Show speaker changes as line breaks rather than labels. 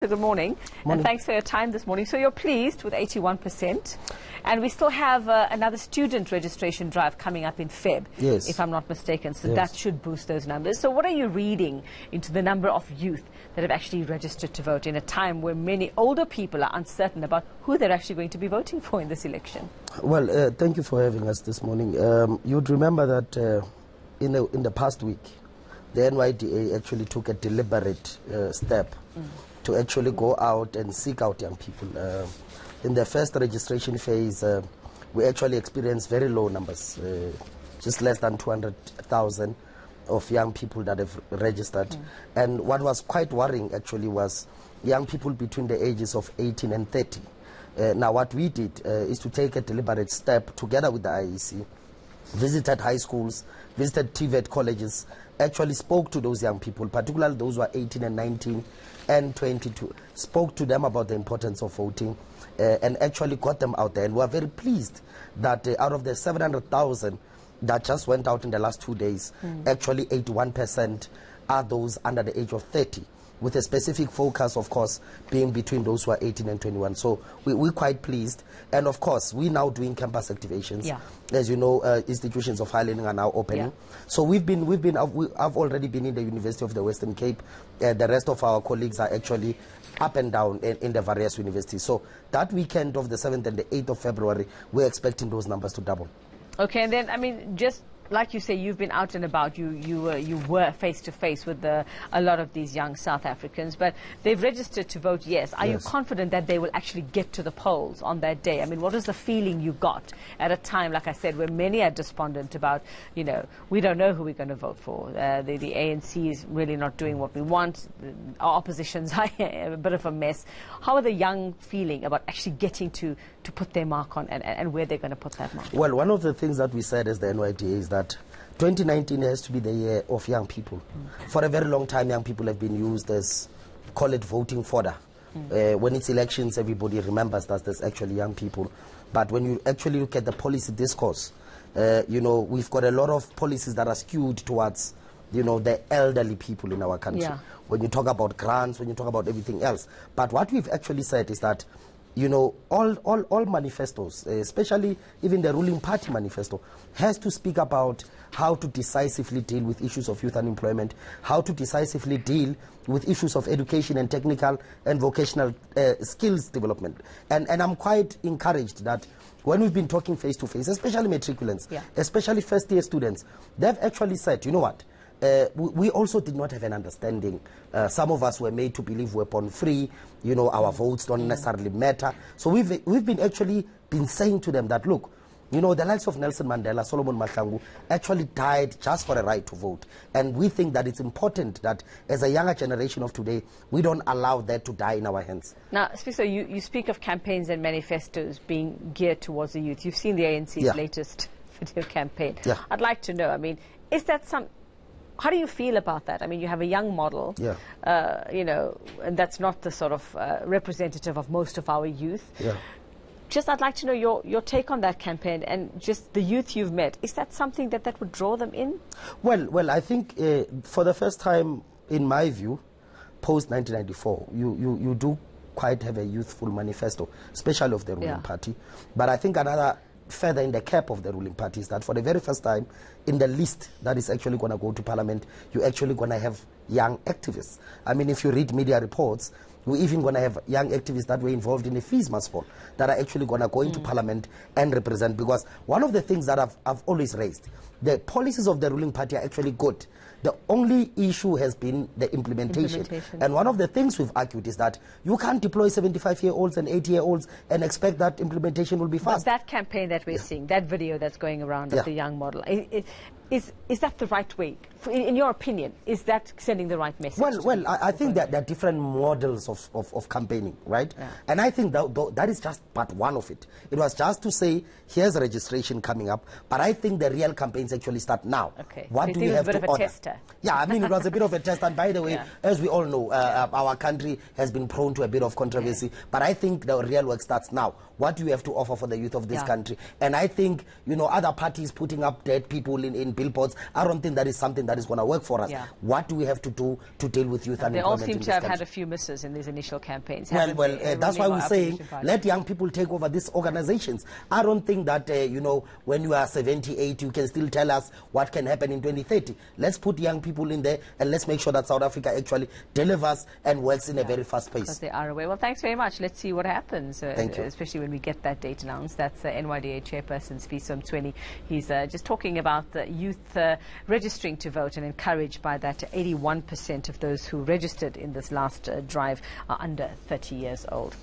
Good morning, and thanks for your time this morning. So you're pleased with 81%, and we still have another student registration drive coming up in Feb,
yes,
if I'm not mistaken, so
yes,
that should boost those numbers. So what are you reading into the number of youth that have actually registered to vote in a time where many older people are uncertain about who they're actually going to be voting for in this election?
Well, thank you for having us this morning. You'd remember that in the past week, the NYDA actually took a deliberate step to actually go out and seek out young people. In the first registration phase, we actually experienced very low numbers, just less than 200,000 of young people that have registered. And what was quite worrying actually was young people between the ages of 18 and 30. Now what we did is to take a deliberate step together with the IEC, visited high schools, visited TVET colleges, actually spoke to those young people, particularly those who are 18 and 19 and 22, spoke to them about the importance of voting and actually got them out there. And we are very pleased that out of the 700,000 that just went out in the last 2 days, actually 81% are those under the age of 30, with a specific focus, of course, being between those who are 18 and 21. So we're quite pleased. And of course, we're now doing campus activations.
Yeah.
As you know, institutions of higher learning are now opening. Yeah. So I've already been in the University of the Western Cape. The rest of our colleagues are actually up and down in the various universities. So that weekend of the 7th and the 8th of February, we're expecting those numbers to double.
Okay, and then, I mean, just like you say, you've been out and about. You were face to face with a lot of these young South Africans, but they've registered to vote. Yes. Are you confident that they will actually get to the polls on that day? I mean, what is the feeling you got at a time, like I said, where many are despondent about, you know, we don't know who we're going to vote for. The ANC is really not doing what we want. Our opposition's a bit of a mess. How are the young feeling about actually getting to put their mark on and where they're going to put that mark?
Well, one of the things that we said as the NYDA is that 2019 has to be the year of young people. For a very long time, young people have been used as, call it voting fodder. When it's elections, everybody remembers that there's actually young people. But when you actually look at the policy discourse, you know, we've got a lot of policies that are skewed towards, you know, the elderly people in our country. Yeah. When you talk about grants, when you talk about everything else. But what we've actually said is that, you know, all manifestos, especially even the ruling party manifesto, has to speak about how to decisively deal with issues of youth unemployment, how to decisively deal with issues of education and technical and vocational skills development. And I'm quite encouraged that when we've been talking face to face, especially matriculants, especially first year students, they've actually said, you know what, we also did not have an understanding. Some of us were made to believe we're born free, you know, our votes don't necessarily matter. So we've been actually been saying to them that, look, you know, the likes of Nelson Mandela, Solomon Mahlangu actually died just for a right to vote. And we think that it's important that as a younger generation of today, we don't allow that to die in our hands.
Now, so you speak of campaigns and manifestos being geared towards the youth. You've seen the ANC's latest video campaign. I'd like to know, I mean, is that how do you feel about that? I mean, you have a young model, you know, and that's not the sort of representative of most of our youth. Just I'd like to know your take on that campaign and just the youth you've met. Is that something that would draw them in?
Well, I think for the first time, in my view, post-1994, you do quite have a youthful manifesto, especially of the ruling party. But I think another feather in the cap of the ruling party is that for the very first time in the list that is actually going to go to parliament, you're actually going to have young activists. I mean, if you read media reports, we're even going to have young activists that were involved in the FISMA poll that are actually going to go into parliament and represent. Because one of the things that I've always raised, the policies of the ruling party are actually good. The only issue has been the implementation. And one of the things we've argued is that you can't deploy 75-year-olds and 80-year-olds and expect that implementation will be fast.
But that campaign that we're seeing, that video that's going around of the young model, is that the right way? In your opinion, is that sending the right message?
Well, I think that there are different models of campaigning, right? And I think that is just part one of it. It was just to say, here's registration coming up, but I think the real campaigns actually start now.
Okay.
What
so
do we have to order?
It was a bit of a tester.
Yeah, I mean, it was a bit of a test. And by the way, as we all know, our country has been prone to a bit of controversy. But I think the real work starts now. What do you have to offer for the youth of this country? And I think, you know, other parties putting up dead people in billboards, I don't think that is something that is going to work for us.
Yeah.
What do we have to do to deal with youth
They all
unemployment
seem
in
to
this
have
country?
had a few misses in these initial campaigns.
Well, that's why we're saying
Opposition party.
let young people take over these organizations. I don't think that, you know, when you are 78, you can still tell us what can happen in 2030. Let's put young people in there and let's make sure that South Africa actually delivers and works in a very fast pace.
Because they are aware. Well, thanks very much. Let's see what happens,
Thank you.
especially when we get that date announced. That's NYDA chairperson Sfiso Mtweni. He's just talking about the youth registering to vote, and encouraged by that 81% of those who registered in this last drive are under 30 years old.